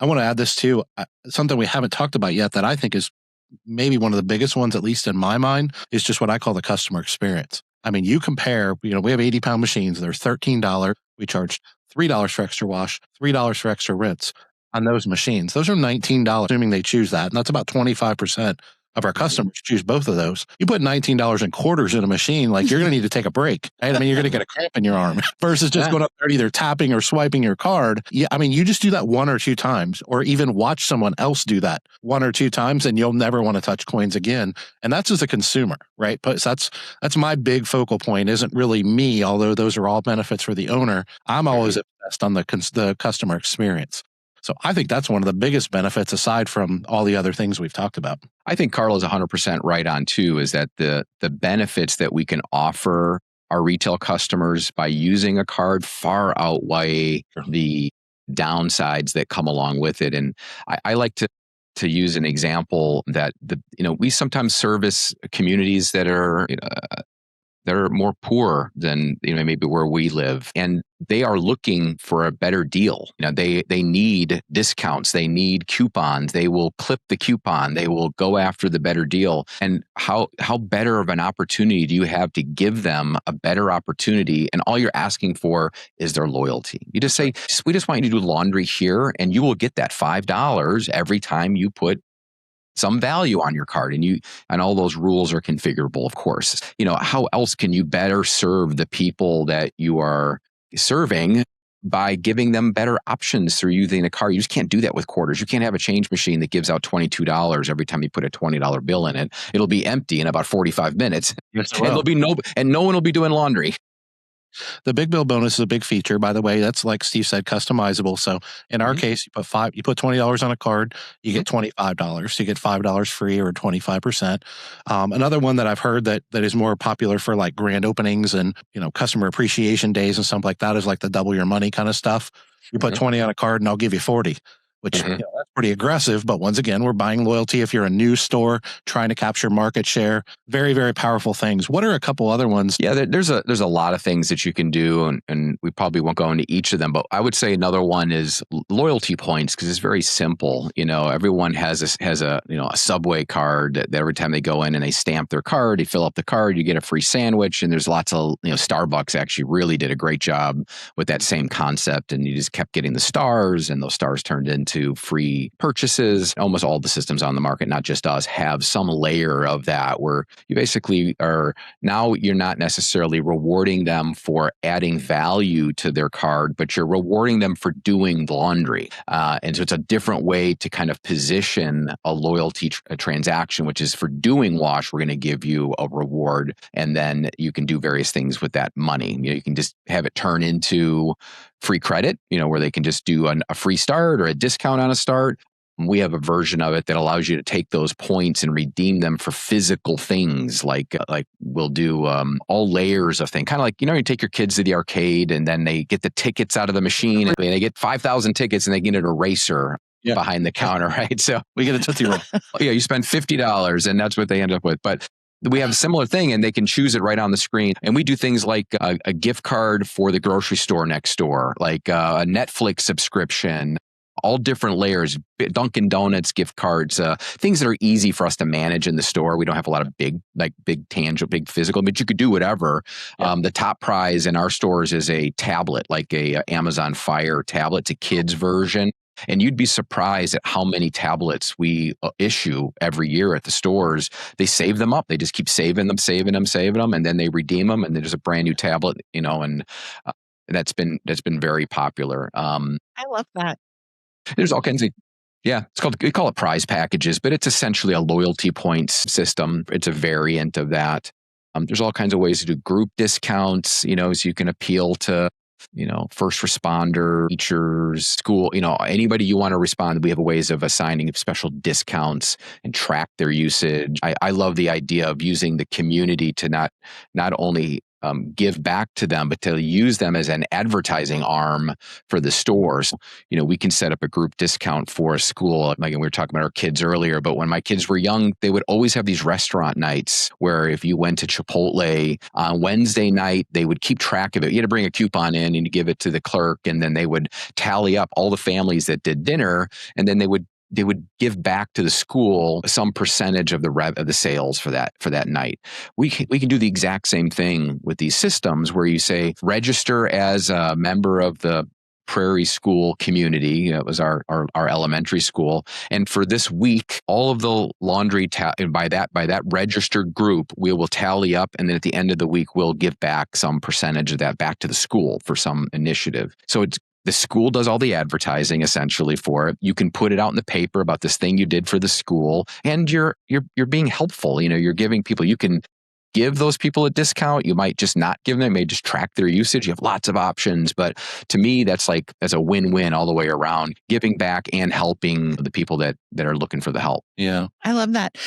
I want to add this too. Something we haven't talked about yet that I think is maybe one of the biggest ones, at least in my mind, is just what I call the customer experience. I mean, you compare, we have 80-pound machines. They're $13. We charge $3 for extra wash, $3 for extra rinse on those machines. Those are $19, assuming they choose that. And that's about 25% of our customers choose both of those. You put $19 in quarters in a machine, like you're going to need to take a break. Right? I mean, you're going to get a cramp in your arm versus just going up there either tapping or swiping your card. Yeah, I mean, you just do that one or two times, or even watch someone else do that one or two times, and you'll never want to touch coins again. And that's as a consumer, right? But that's my big focal point. Isn't really me, although those are all benefits for the owner. I'm always obsessed on the customer experience. So I think that's one of the biggest benefits aside from all the other things we've talked about. I think Carl is 100% right on too, is that the benefits that we can offer our retail customers by using a card far outweigh the downsides that come along with it. And I like to use an example that we sometimes service communities that are they're more poor than maybe where we live, and they are looking for a better deal. They need discounts, they need coupons. They will clip the coupon. They will go after the better deal. And how better of an opportunity do you have to give them a better opportunity? And all you're asking for is their loyalty. You just say, we just want you to do laundry here, and you will get that $5 every time you put some value on your card, and all those rules are configurable, of course. How else can you better serve the people that you are serving by giving them better options through using a card? You just can't do that with quarters. You can't have a change machine that gives out $22 every time you put a $20 bill in it. It'll be empty in about 45 minutes. Yes, and no one will be doing laundry. The big bill bonus is a big feature, by the way. That's, like Steve said, customizable. So in our case, you put $20 on a card, you get $25. You get $5 free or 25%. Another one that I've heard that is more popular for like grand openings and customer appreciation days and stuff like that is like the double your money kind of stuff. You put 20 on a card and I'll give you 40. Which that's pretty aggressive, but once again, we're buying loyalty. If you're a new store trying to capture market share, very, very powerful things. What are a couple other ones? Yeah, there's a lot of things that you can do, and we probably won't go into each of them. But I would say another one is loyalty points, because it's very simple. Everyone has a Subway card that every time they go in and they stamp their card, they fill up the card, you get a free sandwich. And there's lots of Starbucks actually really did a great job with that same concept, and you just kept getting the stars, and those stars turned into free purchases. Almost all the systems on the market, not just us, have some layer of that where you basically you're not necessarily rewarding them for adding value to their card, but you're rewarding them for doing laundry. And so it's a different way to kind of position a loyalty transaction, which is for doing wash, we're going to give you a reward, and then you can do various things with that money. You can just have it turn into free credit, where they can just do a free start or a discount on a start. We have a version of it that allows you to take those points and redeem them for physical things, like we'll do all layers of things. Kind of like, you take your kids to the arcade and then they get the tickets out of the machine and they get 5,000 tickets and they get an eraser behind the counter, right? So we get a Tootsie Roll. Yeah, you spend $50 and that's what they end up with. But we have a similar thing, and they can choose it right on the screen. And we do things like a gift card for the grocery store next door, like a Netflix subscription, all different layers, Dunkin' Donuts gift cards, things that are easy for us to manage in the store. We don't have a lot of big tangible, big physical, but you could do whatever. Yeah. The top prize in our stores is a tablet, like a Amazon Fire tablet. It's a kid's version. And you'd be surprised at how many tablets we issue every year at the stores. They save them up. They just keep saving them, and then they redeem them, and there's a brand new tablet, and that's been very popular. I love that. There's all kinds of, we call it prize packages, but it's essentially a loyalty points system. It's a variant of that. There's all kinds of ways to do group discounts, so you can appeal to first responder, teachers, school, anybody you want to respond. We have ways of assigning special discounts and track their usage. I love the idea of using the community to not only give back to them, but to use them as an advertising arm for the stores. We can set up a group discount for a school. Like we were talking about our kids earlier, but when my kids were young, they would always have these restaurant nights where if you went to Chipotle on Wednesday night, they would keep track of it. You had to bring a coupon in and give it to the clerk, and then they would tally up all the families that did dinner, and then they would give back to the school some percentage of the sales for that night. We can do the exact same thing with these systems where you say register as a member of the Prairie School community. It was our elementary school, and for this week, all of the laundry by that registered group, we will tally up, and then at the end of the week, we'll give back some percentage of that back to the school for some initiative. So the school does all the advertising essentially for it. You can put it out in the paper about this thing you did for the school, and you're being helpful. You're giving people. You can give those people a discount. You might just not give them. You may just track their usage. You have lots of options, but to me, that's a win-win all the way around. Giving back and helping the people that are looking for the help. Yeah, I love that.